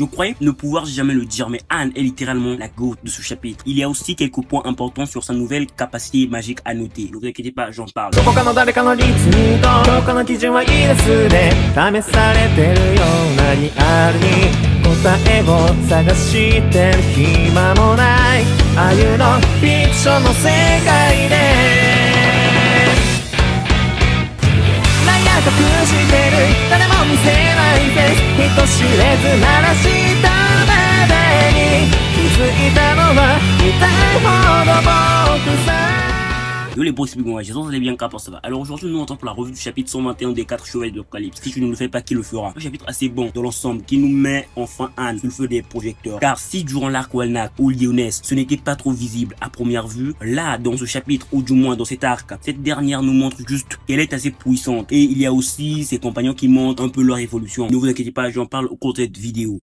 Je croyais ne pouvoir jamais le dire, mais Anne est littéralement la GOAT de ce chapitre. Il y a aussi quelques points importants sur sa nouvelle capacité magique à noter. Ne vous inquiétez pas, j'en parle. Yo les boss bigons, j'espère que vous allez bien, car ça va. Alors aujourd'hui nous entrons pour la revue du chapitre 121 des 4 chevaliers de l'Apocalypse. Si tu ne le fais pas, qui le fera? Un chapitre assez bon dans l'ensemble qui nous met enfin Anne sous le feu des projecteurs. Car si durant l'arc Walnak ou Lyonesse ce n'était pas trop visible à première vue, là dans ce chapitre ou du moins dans cet arc, cette dernière nous montre juste qu'elle est assez puissante. Et il y a aussi ses compagnons qui montrent un peu leur évolution. Ne vous inquiétez pas, j'en parle au cours de cette vidéo.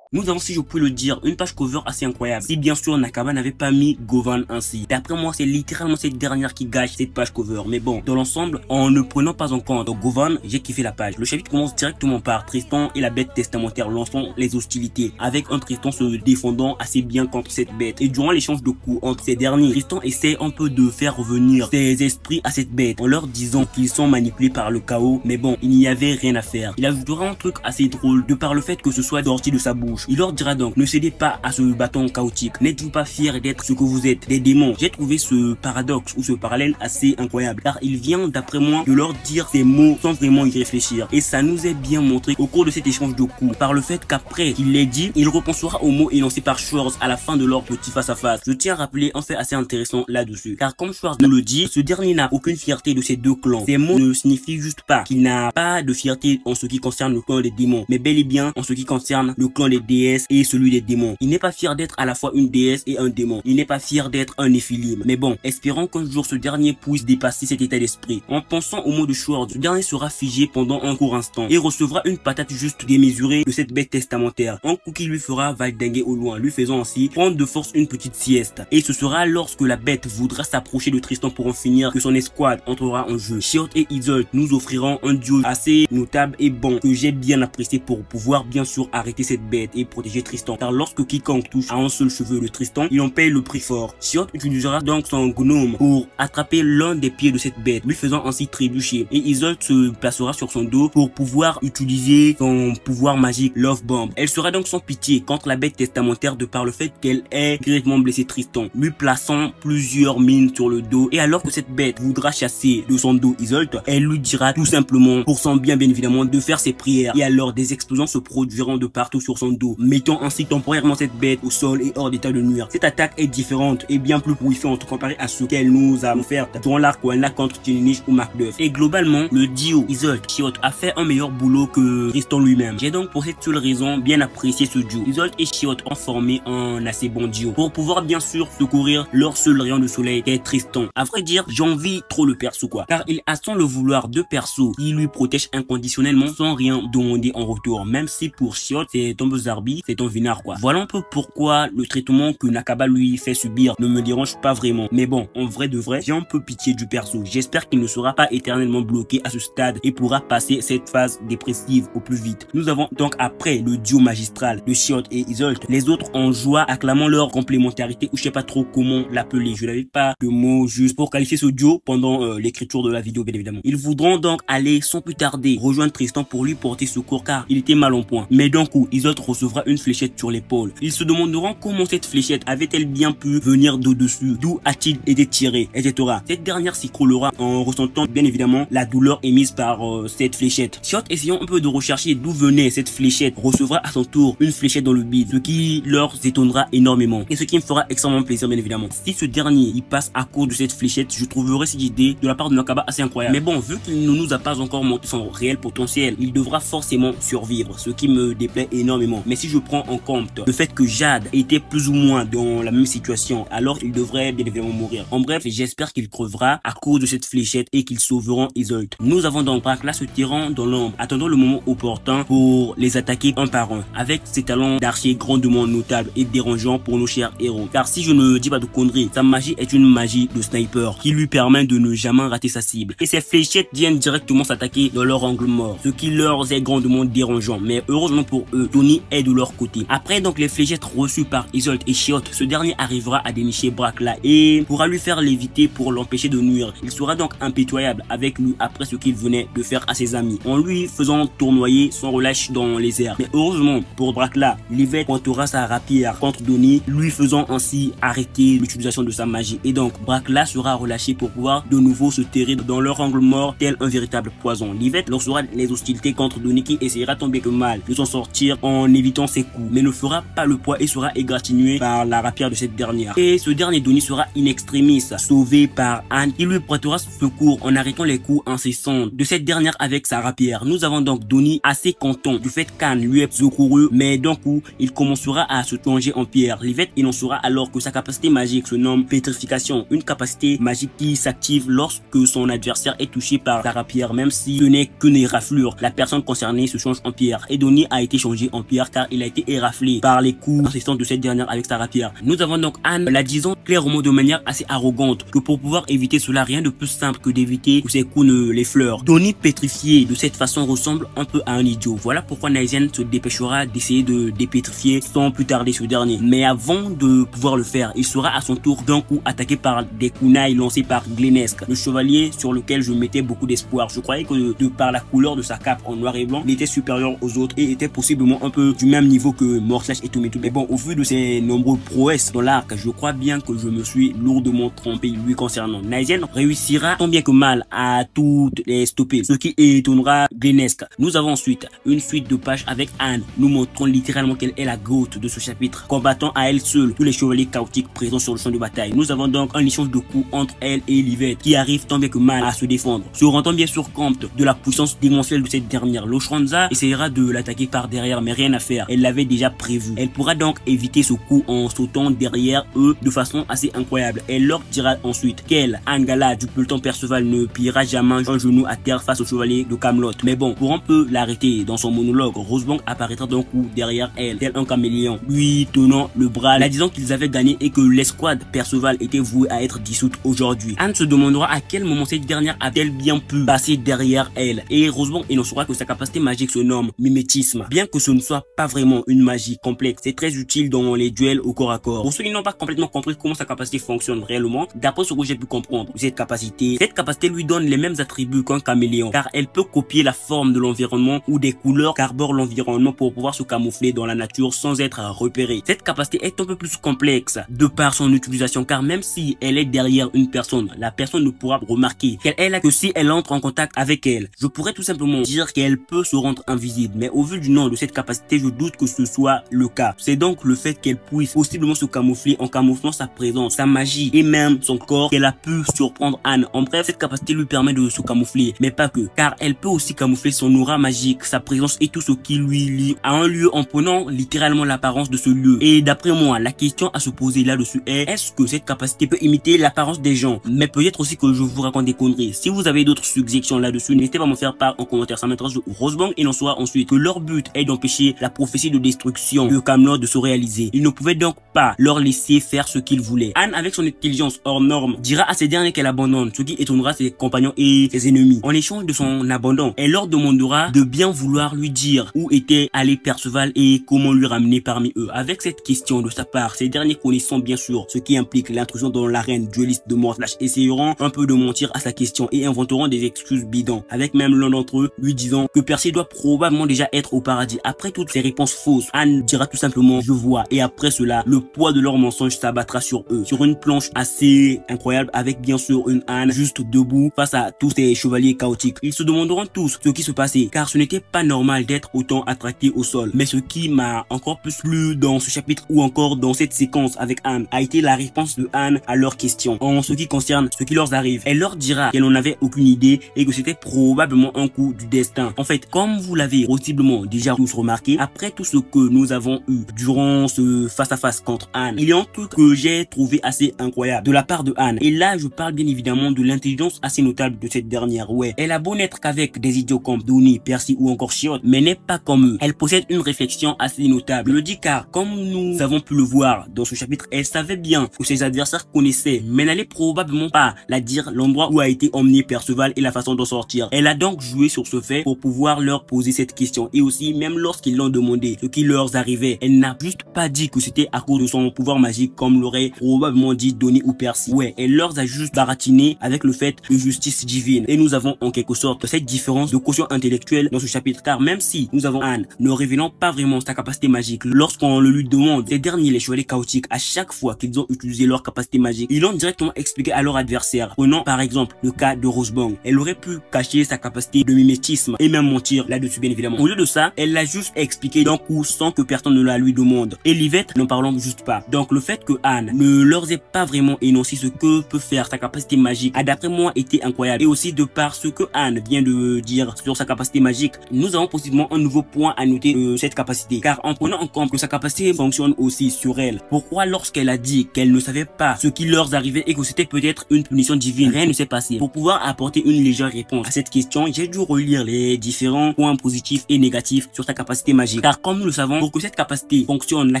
Nous avons, si je puis le dire, une page cover assez incroyable. Si bien sûr Nakaba n'avait pas mis Govan ainsi. D'après moi, c'est littéralement cette dernière qui gâche cette page cover. Mais bon, dans l'ensemble, en ne prenant pas en compte Govan, j'ai kiffé la page. Le chapitre commence directement par Tristan et la bête testamentaire lançant les hostilités, avec un Tristan se défendant assez bien contre cette bête. Et durant l'échange de coups entre ces derniers, Tristan essaie un peu de faire revenir ses esprits à cette bête en leur disant qu'ils sont manipulés par le chaos. Mais bon, il n'y avait rien à faire. Il ajoutera un truc assez drôle de par le fait que ce soit sorti de sa bouche. Il leur dira donc, ne cédez pas à ce bâton chaotique. N'êtes-vous pas fiers d'être ce que vous êtes, des démons? J'ai trouvé ce paradoxe ou ce parallèle assez incroyable, car il vient d'après moi de leur dire ces mots sans vraiment y réfléchir. Et ça nous est bien montré au cours de cet échange de coups, par le fait qu'après qu'il l'ait dit, il repensera aux mots énoncés par Schwartz à la fin de leur petit face-à-face. Je tiens à rappeler un fait assez intéressant là-dessus, car comme Schwartz nous le dit, ce dernier n'a aucune fierté de ces deux clans. Ces mots ne signifient juste pas qu'il n'a pas de fierté en ce qui concerne le clan des démons, mais bel et bien en ce qui concerne le clan des déesses et celui des démons. Il n'est pas fier d'être à la fois une déesse et un démon. Il n'est pas fier d'être un Néphilim. Mais bon, espérons qu'un jour ce dernier puisse dépasser cet état d'esprit. En pensant au mot de Schwartz, ce dernier sera figé pendant un court instant et recevra une patate juste démesurée de cette bête testamentaire. Un coup qui lui fera valdinguer au loin, lui faisant ainsi prendre de force une petite sieste. Et ce sera lorsque la bête voudra s'approcher de Tristan pour en finir que son escouade entrera en jeu. Shiot et Isolde nous offriront un duo assez notable et bon que j'ai bien apprécié pour pouvoir bien sûr arrêter cette bête et protéger Tristan, car lorsque quiconque touche à un seul cheveu de Tristan, il en paye le prix fort. Shiot utilisera donc son gnome pour attraper l'un des pieds de cette bête, lui faisant ainsi trébucher, et Isolde se placera sur son dos pour pouvoir utiliser son pouvoir magique Love Bomb. Elle sera donc sans pitié contre la bête testamentaire de par le fait qu'elle ait grièvement blessé Tristan, lui plaçant plusieurs mines sur le dos, et alors que cette bête voudra chasser de son dos Isolde, elle lui dira tout simplement, pour son bien évidemment, de faire ses prières, et alors des explosions se produiront de partout sur son dos, mettant ainsi temporairement cette bête au sol et hors d'état de nuire. Cette attaque est différente et bien plus puissante comparée à ce qu'elle nous a offert durant l'arc Walnak contre Tinish ou Macduff. Et globalement, le duo Isolde Shiot a fait un meilleur boulot que Tristan lui-même. J'ai donc pour cette seule raison bien apprécié ce duo. Isolde et Shiot ont formé un assez bon duo pour pouvoir bien sûr secourir leur seul rayon de soleil qui est Tristan. À vrai dire, j'envie trop le perso quoi, car il a sans le vouloir deux persos qui lui protègent inconditionnellement sans rien demander en retour, même si pour Shiot c'est un peu zarbi, c'est un vinard quoi. Voilà un peu pourquoi le traitement que Nakaba lui fait subir ne me dérange pas vraiment. Mais bon, en vrai de vrai, j'ai un peu pitié du perso. J'espère qu'il ne sera pas éternellement bloqué à ce stade et pourra passer cette phase dépressive au plus vite. Nous avons donc après le duo magistral de Shiot et Isolde, les autres en joie acclamant leur complémentarité, ou je sais pas trop comment l'appeler. Je n'avais pas de mots juste pour qualifier ce duo pendant l'écriture de la vidéo bien évidemment. Ils voudront donc aller sans plus tarder rejoindre Tristan pour lui porter secours car il était mal en point. Mais d'un coup, Isolde recevra une fléchette sur l'épaule. Ils se demanderont comment cette fléchette avait-elle bien pu venir d'au-dessus, d'où a-t-il été tiré, etc. Cette dernière s'écroulera en ressentant bien évidemment la douleur émise par cette fléchette. Shiot, essayant un peu de rechercher d'où venait cette fléchette, recevra à son tour une fléchette dans le bide, ce qui leur étonnera énormément et ce qui me fera extrêmement plaisir bien évidemment. Si ce dernier y passe à cause de cette fléchette, je trouverai cette idée de la part de Nakaba assez incroyable. Mais bon, vu qu'il ne nous a pas encore montré son réel potentiel, il devra forcément survivre, ce qui me déplaît énormément. Mais si je prends en compte le fait que Jade était plus ou moins dans la même situation, alors il devrait bien évidemment mourir. En bref, j'espère qu'il crevera à cause de cette fléchette et qu'ils sauveront Isolde. Nous avons donc Bracla se tirant dans l'ombre, attendant le moment opportun pour les attaquer un par un, avec ses talents d'archer grandement notables et dérangeants pour nos chers héros. Car si je ne dis pas de conneries, sa magie est une magie de sniper qui lui permet de ne jamais rater sa cible. Et ces fléchettes viennent directement s'attaquer dans leur angle mort, ce qui leur est grandement dérangeant. Mais heureusement pour eux, Tony est de leur côté. Après donc les fléchettes reçues par Isolde et Chiotte, ce dernier arrivera à dénicher Bracla et pourra lui faire léviter pour l'empêcher de nuire. Il sera donc impitoyable avec lui après ce qu'il venait de faire à ses amis, en lui faisant tournoyer son relâche dans les airs. Mais heureusement pour Bracla, Livette pointera sa rapière contre Donnie, lui faisant ainsi arrêter l'utilisation de sa magie. Et donc Bracla sera relâché pour pouvoir de nouveau se terrer dans leur angle mort tel un véritable poison. Livette lancera les hostilités contre Donnie qui essaiera tant bien que mal de s'en sortir en évitant ses coups, mais ne fera pas le poids et sera égratigné par la rapière de cette dernière. Et ce dernier Donnie sera in extremis sauvé par Anne qui lui prêtera secours en arrêtant les coups incessants de cette dernière avec sa rapière. Nous avons donc Donnie assez content du fait qu'Anne lui ait secouru, mais d'un coup il commencera à se plonger en pierre. Livette énoncera alors que sa capacité magique se nomme pétrification, une capacité magique qui s'active lorsque son adversaire est touché par sa rapière, même si ce n'est qu'une éraflure. La personne concernée se change en pierre et Donnie a été changé en pierre car il a été éraflé par les coups incessants de cette dernière avec sa rapière. Nous avons donc Anne la disant clairement de manière assez arrogante que pour pouvoir éviter cela, rien de plus simple que d'éviter que ses coups ne l'effleurent. Donnie pétrifié de cette façon ressemble un peu à un idiot. Voilà pourquoi Naizen se dépêchera d'essayer de dépétrifier sans plus tarder ce dernier. Mais avant de pouvoir le faire, il sera à son tour d'un coup attaqué par des kunai lancés par Glenesque, le chevalier sur lequel je mettais beaucoup d'espoir. Je croyais que de par la couleur de sa cape en noir et blanc, il était supérieur aux autres et était possiblement un peu du même niveau que Morslash et Tometou. Mais bon, au vu de ses nombreux prouesses dans l'arc, je crois bien que je me suis lourdement trompé lui concernant. Naizen réussira tant bien que mal à toutes les stopper, ce qui étonnera Glenesque. Nous avons ensuite une suite de pages avec Anne, nous montrant littéralement qu'elle est la goûte de ce chapitre, combattant à elle seule tous les chevaliers chaotiques présents sur le champ de bataille. Nous avons donc un échange de coups entre elle et Livette qui arrive tant bien que mal à se défendre, se rendant bien sûr compte de la puissance démentielle de cette dernière. L'Oshranza essaiera de l'attaquer par derrière, mais rien à faire, elle l'avait déjà prévu. Elle pourra donc éviter ce coup en sautant derrière eux de façon assez incroyable. Elle leur dira ensuite qu'elle, Angala du peloton Perceval, ne pliera jamais un genou à terre face au chevalier de Camelot. Mais bon, pour un peu l'arrêter dans son monologue, Rosebank apparaîtra d'un coup derrière elle, tel un caméléon, lui tenant le bras, la disant qu'ils avaient gagné et que l'escouade Perceval était vouée à être dissoute aujourd'hui. Anne se demandera à quel moment cette dernière a-t-elle bien pu passer derrière elle, et Rosebank énoncera que sa capacité magique se nomme mimétisme. Bien que ce ne soit pas vraiment une magie complexe, c'est très utile dans les duels au corps à corps. Pour ceux qui n'ont pas complètement compris comment sa capacité fonctionne réellement, d'après ce que j'ai pu comprendre, cette capacité lui donne les mêmes attributs qu'un caméléon, car elle peut copier la forme de l'environnement ou des couleurs qu'arbore l'environnement pour pouvoir se camoufler dans la nature sans être repérée. Cette capacité est un peu plus complexe de par son utilisation, car même si elle est derrière une personne, la personne ne pourra remarquer qu'elle est là que si elle entre en contact avec elle. Je pourrais tout simplement dire qu'elle peut se rendre invisible, mais au vu du nom de cette capacité, je doute que ce soit le cas. C'est donc le fait qu'elle puisse possiblement se camoufler en camouflant sa présence, sa magie et même son corps qu'elle a pu surprendre Anne. En bref, cette capacité lui permet de se camoufler, mais pas que, car elle peut aussi camoufler son aura magique, sa présence et tout ce qui lui lie à un lieu en prenant littéralement l'apparence de ce lieu. Et d'après moi, la question à se poser là-dessus est-ce que cette capacité peut imiter l'apparence des gens? Mais peut-être aussi que je vous raconte des conneries. Si vous avez d'autres suggestions là-dessus, n'hésitez pas à me faire part en commentaire, ça m'intéresse. Rosebank et en soit ensuite que leur but est d'empêcher la prophétie de destruction de Camelot de se réaliser. Ils ne pouvaient donc pas leur laisser faire ce qu'ils voulaient. Anne, avec son intelligence hors norme, dira à ces derniers qu'elle abandonne, ce qui étonnera ses compagnons et ses ennemis. En échange de son abandon, elle leur demandera de bien vouloir lui dire où était allé Perceval et comment lui ramener parmi eux. Avec cette question de sa part, ces derniers connaissant bien sûr ce qui implique l'intrusion dans l'arène dueliste de Morslash, essayeront un peu de mentir à sa question et inventeront des excuses bidons, avec même l'un d'entre eux lui disant que Percy doit probablement déjà être au paradis. Après toutes ces réponses fausses, Anne dira tout simplement je vois, et après cela, le poids de leur mensonge s'abattra sur sur eux, sur une planche assez incroyable avec bien sûr une Anne juste debout face à tous ces chevaliers chaotiques. Ils se demanderont tous ce qui se passait car ce n'était pas normal d'être autant attracté au sol. Mais ce qui m'a encore plus plu dans ce chapitre ou encore dans cette séquence avec Anne a été la réponse de Anne à leurs questions en ce qui concerne ce qui leur arrive. Elle leur dira qu'elle n'en avait aucune idée et que c'était probablement un coup du destin. En fait, comme vous l'avez possiblement déjà tous remarqué, après tout ce que nous avons eu durant ce face-à-face contre Anne, il y a un truc que j'ai trouvé assez incroyable de la part de Anne. Et là, je parle bien évidemment de l'intelligence assez notable de cette dernière. Ouais, elle a beau n'être qu'avec des idiots comme Donnie, Percy ou encore Chiotte, mais n'est pas comme eux. Elle possède une réflexion assez notable. Je le dis car, comme nous avons pu le voir dans ce chapitre, elle savait bien que ses adversaires connaissaient, mais n'allait probablement pas la dire l'endroit où a été emmené Perceval et la façon d'en sortir. Elle a donc joué sur ce fait pour pouvoir leur poser cette question. Et aussi, même lorsqu'ils l'ont demandé ce qui leur arrivait, elle n'a juste pas dit que c'était à cause de son pouvoir magique comme l'aurait probablement dit Donnie ou Percy. Ouais, elle leur a juste baratiné avec le fait de justice divine. Et nous avons en quelque sorte cette différence de quotient intellectuel dans ce chapitre, car même si nous avons Anne ne révélant pas vraiment sa capacité magique, lorsqu'on le lui demande, ces derniers, les chevaliers chaotiques, à chaque fois qu'ils ont utilisé leur capacité magique, ils l'ont directement expliqué à leur adversaire. Prenons par exemple le cas de Rosebong. Elle aurait pu cacher sa capacité de mimétisme et même mentir là-dessus bien évidemment. Au lieu de ça, elle l'a juste expliqué d'un coup sans que personne ne la lui demande. Et Livette, n'en parlons juste pas. Donc le fait que Anne ne leur ait pas vraiment énoncé ce que peut faire sa capacité magique a d'après moi été incroyable. Et aussi de par ce que Anne vient de dire sur sa capacité magique, nous avons possiblement un nouveau point à noter de cette capacité. Car en prenant en compte que sa capacité fonctionne aussi sur elle, pourquoi lorsqu'elle a dit qu'elle ne savait pas ce qui leur arrivait et que c'était peut-être une punition divine, rien ne s'est passé? Pour pouvoir apporter une légère réponse à cette question, j'ai dû relire les différents points positifs et négatifs sur sa capacité magique. Car comme nous le savons, pour que cette capacité fonctionne, la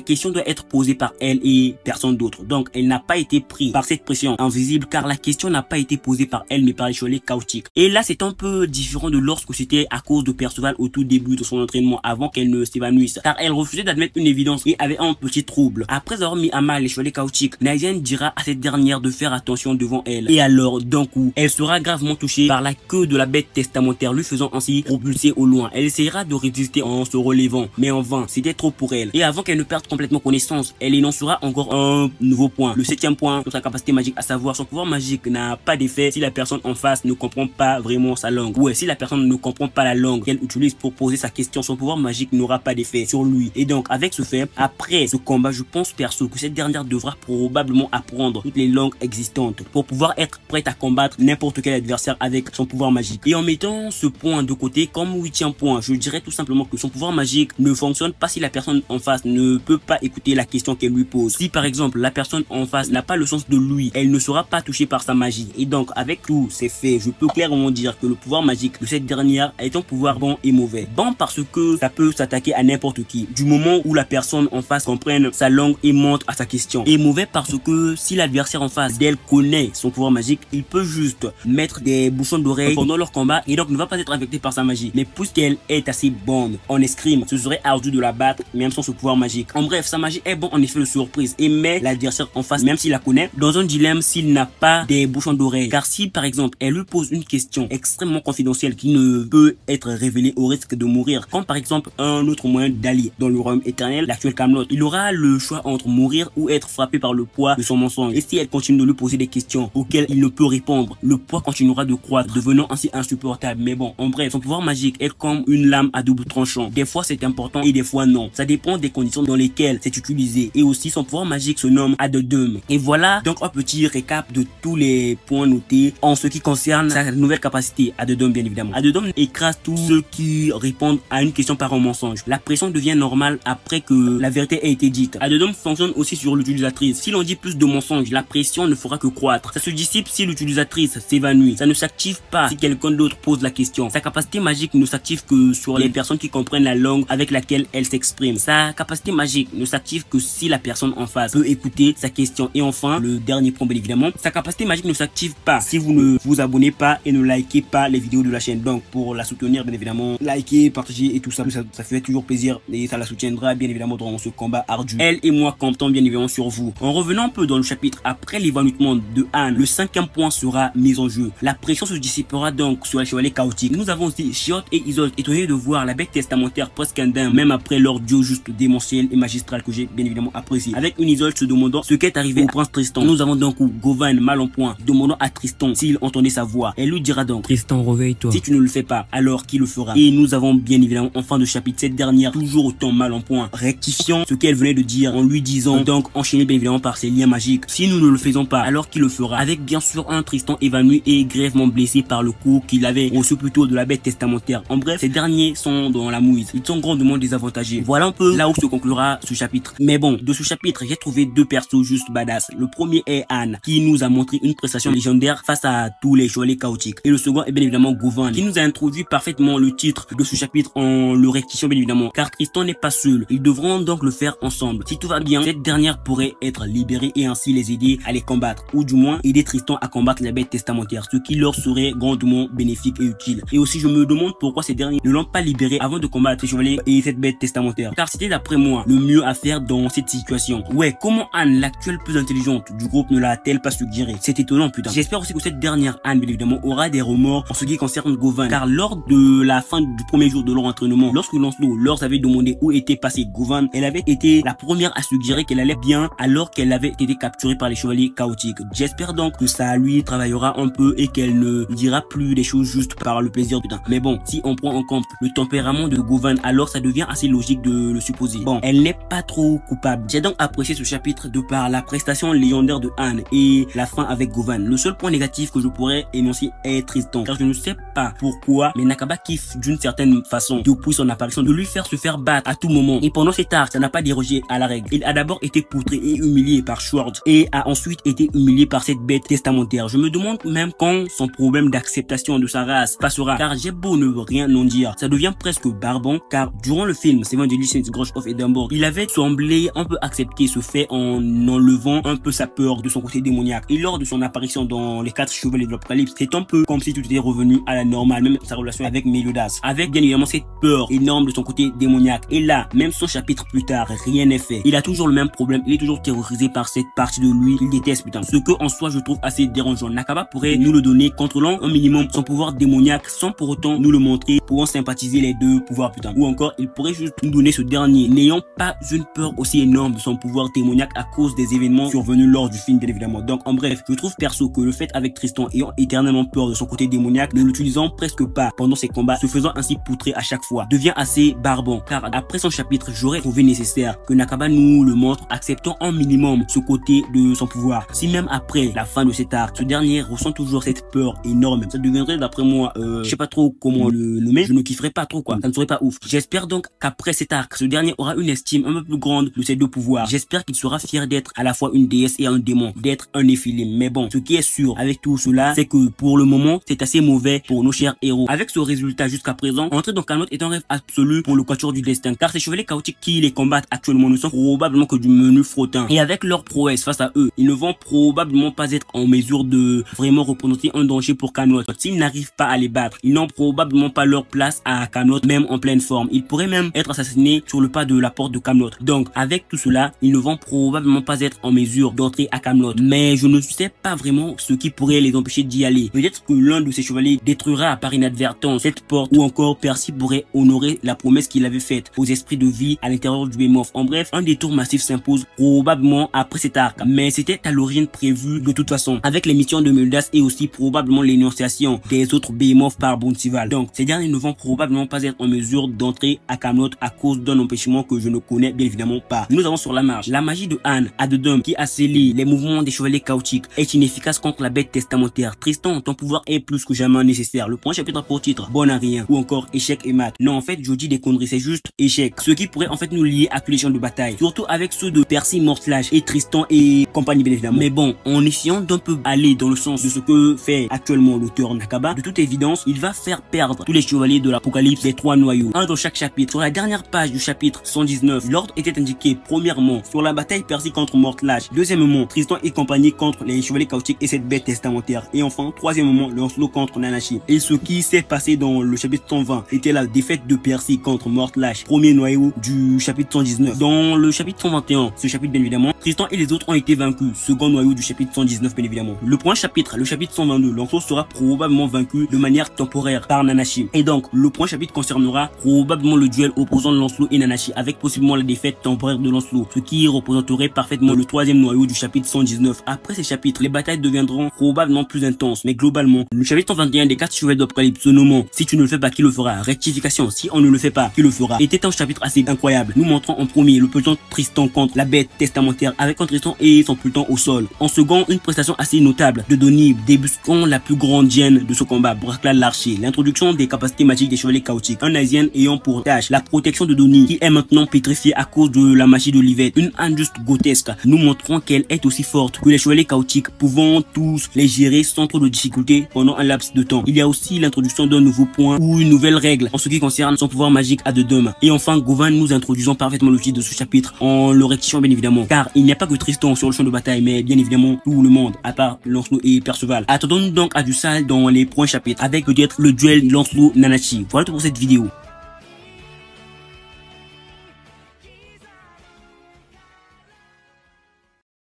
question doit être posée par elle et personne d'autre. Donc elle n'a pas été prise par cette pression invisible car la question n'a pas été posée par elle mais par les chevaliers chaotiques. Et là c'est un peu différent de lorsque c'était à cause de Perceval au tout début de son entraînement avant qu'elle ne s'évanouisse. Car elle refusait d'admettre une évidence et avait un petit trouble. Après avoir mis à mal les chevaliers chaotiques, Nazian dira à cette dernière de faire attention devant elle. Et alors d'un coup, elle sera gravement touchée par la queue de la bête testamentaire lui faisant ainsi propulser au loin. Elle essaiera de résister en se relevant, mais en vain, c'était trop pour elle. Et avant qu'elle ne perde complètement connaissance, elle énoncera encore un nouveau point. Le 7e point sur sa capacité magique, à savoir son pouvoir magique n'a pas d'effet si la personne en face ne comprend pas vraiment sa langue. Ouais, si la personne ne comprend pas la langue qu'elle utilise pour poser sa question, son pouvoir magique n'aura pas d'effet sur lui. Et donc avec ce fait, après ce combat, je pense perso que cette dernière devra probablement apprendre toutes les langues existantes pour pouvoir être prête à combattre n'importe quel adversaire avec son pouvoir magique. Et en mettant ce point de côté comme 8e point, je dirais tout simplement que son pouvoir magique ne fonctionne pas si la personne en face ne peut pas écouter la question qu'elle lui pose. Si par exemple la personne en face n'a pas le sens de lui, elle ne sera pas touchée par sa magie. Et donc avec tous ces faits, je peux clairement dire que le pouvoir magique de cette dernière est un pouvoir bon et mauvais. Bon parce que ça peut s'attaquer à n'importe qui, du moment où la personne en face comprenne sa langue et monte à sa question. Et mauvais parce que si l'adversaire en face d'elle connaît son pouvoir magique, il peut juste mettre des bouchons d'oreilles pendant leur combat et donc ne va pas être affecté par sa magie. Mais puisqu'elle est assez bonne en escrime, ce serait ardu de la battre même sans ce pouvoir magique. En bref, sa magie est bon en effet de surprise et met l'adversaire en face, même s'il la connaît, dans un dilemme s'il n'a pas des bouchons d'oreilles. Car si par exemple elle lui pose une question extrêmement confidentielle qui ne peut être révélée au risque de mourir, comme par exemple un autre moyen d'aller dans le royaume éternel, l'actuel Camelot, il aura le choix entre mourir ou être frappé par le poids de son mensonge. Et si elle continue de lui poser des questions auxquelles il ne peut répondre, le poids continuera de croître, devenant ainsi insupportable. Mais bon, en bref, son pouvoir magique est comme une lame à double tranchant. Des fois c'est important et des fois non. Ça dépend des conditions dans lesquelles c'est utilisé. Et aussi son pouvoir magique se nomme Addendum. Et voilà donc un petit récap de tous les points notés en ce qui concerne sa nouvelle capacité Addendum bien évidemment. Addendum écrase tous ceux qui répondent à une question par un mensonge. La pression devient normale après que la vérité ait été dite. Addendum fonctionne aussi sur l'utilisatrice. Si l'on dit plus de mensonges, la pression ne fera que croître. Ça se dissipe si l'utilisatrice s'évanouit. Ça ne s'active pas si quelqu'un d'autre pose la question. Sa capacité magique ne s'active que sur les personnes qui comprennent la langue avec laquelle elle s'exprime. Sa capacité magique ne s'active que si la personne en face peut écouter sa question. Et enfin, le dernier point bien évidemment, sa capacité magique ne s'active pas si vous ne vous abonnez pas et ne likez pas les vidéos de la chaîne. Donc pour la soutenir bien évidemment, likez, partagez et tout ça, ça fait toujours plaisir et ça la soutiendra bien évidemment dans ce combat ardu. Elle et moi comptons bien évidemment sur vous. En revenant un peu dans le chapitre après l'évanouissement de Anne, le 5e point sera mis en jeu. La pression se dissipera donc sur les chevaliers chaotiques. Nous avons aussi Chiotte et Isolde, étonnés de voir la bête testamentaire presque indemne même après leur duo juste démentiel et magistral que j'ai bien évidemment apprécié. Avec une Isolde se demandant alors ce qu'est arrivé au prince Tristan. Nous avons donc Govan mal en point, demandant à Tristan s'il entendait sa voix. Elle lui dira donc: Tristan, réveille-toi. Si tu ne le fais pas, alors qui le fera? Et nous avons bien évidemment en fin de chapitre cette dernière toujours autant mal en point, rectifiant ce qu'elle venait de dire en lui disant, donc enchaîné bien évidemment par ses liens magiques: si nous ne le faisons pas, alors qui le fera? Avec bien sûr un Tristan évanoui et grièvement blessé par le coup qu'il avait reçu plutôt de la bête testamentaire. En bref, ces derniers sont dans la mouise, ils sont grandement désavantagés. Voilà un peu là où se conclura ce chapitre. Mais bon, de ce chapitre, j'ai trouvé deux persos juste badass. Le premier est Anne, qui nous a montré une prestation légendaire face à tous les chevaliers chaotiques. Et le second est bien évidemment Govan, qui nous a introduit parfaitement le titre de ce chapitre en le rectifiant bien évidemment, car Tristan n'est pas seul. Ils devront donc le faire ensemble. Si tout va bien, cette dernière pourrait être libérée et ainsi les aider à les combattre, ou du moins aider Tristan à combattre la bête testamentaire, ce qui leur serait grandement bénéfique et utile. Et aussi je me demande pourquoi ces derniers ne l'ont pas libéré avant de combattre les chevaliers et cette bête testamentaire, car c'était d'après moi le mieux à faire dans cette situation. Ouais, comment Anne, l'actuelle plus intelligente du groupe, ne l'a-t-elle pas suggéré? C'est étonnant putain. J'espère aussi que cette dernière Anne bien évidemment aura des remords en ce qui concerne Govan, car lors de la fin du premier jour de leur entraînement, lorsque Lancelot leur avait demandé où était passé Govan, elle avait été la première à suggérer qu'elle allait bien alors qu'elle avait été capturée par les chevaliers chaotiques. J'espère donc que ça lui travaillera un peu et qu'elle ne dira plus des choses juste par le plaisir putain. Mais bon, si on prend en compte le tempérament de Govan, alors ça devient assez logique de le supposer. Bon, elle n'est pas trop coupable. J'ai donc apprécié ce chapitre de par la prestation légendaire de Anne et la fin avec Govan. Le seul point négatif que je pourrais énoncer est Tristan, car je ne sais pas pourquoi, mais Nakaba kiffe d'une certaine façon depuis son apparition de lui faire se faire battre à tout moment. Et pendant cet arc, ça n'a pas dérogé à la règle. Il a d'abord été poutré et humilié par Schwartz et a ensuite été humilié par cette bête testamentaire. Je me demande même quand son problème d'acceptation de sa race passera, car j'ai beau ne rien en dire, ça devient presque barbant, car durant le film Seven Deadly Sins Grudge of Edinburgh, il avait semblé un peu accepter ce fait en enlevant un peu sa peur de son côté démoniaque. Et lors de son apparition dans les 4 chevaliers de l'Apocalypse, c'est un peu comme si tout était revenu à la normale, même sa relation avec Meliodas, avec bien évidemment cette peur énorme de son côté démoniaque. Et là, même son chapitre plus tard, rien n'est fait. Il a toujours le même problème, il est toujours terrorisé par cette partie de lui qu'il déteste putain. Ce que en soi je trouve assez dérangeant. Nakaba pourrait nous le donner, contrôlant un minimum son pouvoir démoniaque sans pour autant nous le montrer, pouvant sympathiser les deux pouvoirs putain. Ou encore, il pourrait juste nous donner ce dernier, n'ayant pas une peur aussi énorme de son pouvoir démoniaque à cause des événements survenus lors du film bien évidemment. Donc en bref, je trouve perso que le fait avec Tristan ayant éternellement peur de son côté démoniaque, ne l'utilisant presque pas pendant ses combats, se faisant ainsi poutrer à chaque fois, devient assez barbant, car après son chapitre, j'aurais trouvé nécessaire que Nakaba nous le montre, acceptant un minimum ce côté de son pouvoir. Si même après la fin de cet arc, ce dernier ressent toujours cette peur énorme, ça deviendrait d'après moi, je sais pas trop comment le nommer, je ne kifferais pas trop quoi, ça ne serait pas ouf. J'espère donc qu'après cet arc, ce dernier aura une estime un peu plus grande de ses deux pouvoirs. J'espère qu'il sera fier d'être à la fois une déesse et un démon, d'être un Néphilim. Mais bon, ce qui est sûr avec tout cela, c'est que pour le moment, c'est assez mauvais pour nos chers héros. Avec ce résultat jusqu'à présent, entrer dans Camelot est un rêve absolu pour le quatuor du destin, car ces chevaliers chaotiques qui les combattent actuellement ne sont probablement que du menu frottin. Et avec leur prouesse face à eux, ils ne vont probablement pas être en mesure de vraiment représenter un danger pour Camelot. S'ils n'arrivent pas à les battre, ils n'ont probablement pas leur place à Camelot, même en pleine forme. Ils pourraient même être assassinés sur le pas de la porte de Camelot. Donc, avec tout cela, ils ne vont probablement pas être en mesure d'entrer à Camelot. Mais je ne sais pas vraiment ce qui pourrait les empêcher d'y aller. Peut-être que l'un de ces chevaliers détruira par inadvertance cette porte, ou encore Percy pourrait honorer la promesse qu'il avait faite aux esprits de vie à l'intérieur du Behemoth. En bref, un détour massif s'impose probablement après cet arc, mais c'était à l'origine prévu de toute façon, avec les missions de Meliodas et aussi probablement l'énonciation des autres Behemoths par Bountival. Donc, ces derniers ne vont probablement pas être en mesure d'entrer à Camelot à cause d'un empêchement que je ne connais bien évidemment pas. Nous avons sur la marge la magie de Anne, Adedum, qui a scellé les mouvements des chevaliers chaotiques, est inefficace contre la bête testamentaire. Tristan, ton pouvoir est plus que jamais nécessaire. Le point chapitre pour titre, bon à rien, ou encore échec et mat. Non, en fait, je dis des conneries, c'est juste échec. Ce qui pourrait en fait nous lier à tous les champs de bataille, surtout avec ceux de Percy, Mortlash et Tristan et compagnie bien évidemment. Mais bon, en essayant d'un peu aller dans le sens de ce que fait actuellement l'auteur Nakaba, de toute évidence, il va faire perdre tous les chevaliers de l'Apocalypse des 3 noyaux, un dans chaque chapitre. Sur la dernière page du chapitre 119, l'ordre était indiqué premièrement sur la bataille Percy contre Mortlash, deuxièmement Tristan et compagnie contre les chevaliers chaotiques et cette bête testamentaire, et enfin troisièmement Lancelot contre Nanashi. Et ce qui s'est passé dans le chapitre 120 était la défaite de Percy contre Mortlash, premier noyau du chapitre 119. Dans le chapitre 121, ce chapitre bien évidemment, Tristan et les autres ont été vaincus, second noyau du chapitre 119 bien évidemment. Le point chapitre, le chapitre 122, Lancelot sera probablement vaincu de manière temporaire par Nanashi. Et donc le point chapitre concernera probablement le duel opposant Lancelot et Nanashi, avec possiblement la défaite temporaire de Lancelot, ce qui représenterait parfaitement parfaitement le troisième noyau du chapitre 119. Après ces chapitres, les batailles deviendront probablement plus intenses, mais globalement, le chapitre 121 des 4 chevaliers d'Apocalypse se nommant « Si tu ne le fais pas, qui le fera ?» Rectification, si on ne le fait pas, qui le fera, était un chapitre assez incroyable. Nous montrons en premier le peloton Tristan contre la bête testamentaire avec un Tristan et son peloton au sol. En second, une prestation assez notable de Donnie débusquant la plus grande gêne de ce combat, Brakla l'archer. L'introduction des capacités magiques des chevaliers chaotiques. Un Asian ayant pour tâche la protection de Donnie qui est maintenant pétrifiée à cause de la magie d'Olivette. Une injuste grotesque. Nous montrons qu'elle est aussi forte que les chevaliers chaotiques, pouvant tous les gérer sans trop de difficultés pendant un laps de temps. Il y a aussi l'introduction d'un nouveau point ou une nouvelle règle en ce qui concerne son pouvoir magique à deux dames. Et enfin, Govan, nous introduisons parfaitement le titre de ce chapitre en le rectifiant bien évidemment, car il n'y a pas que Tristan sur le champ de bataille, mais bien évidemment tout le monde, à part Lancelot et Perceval. Attendons-nous donc à du sale dans les prochains chapitres, avec peut-être le duel Lancelot-Nanachi. Voilà tout pour cette vidéo.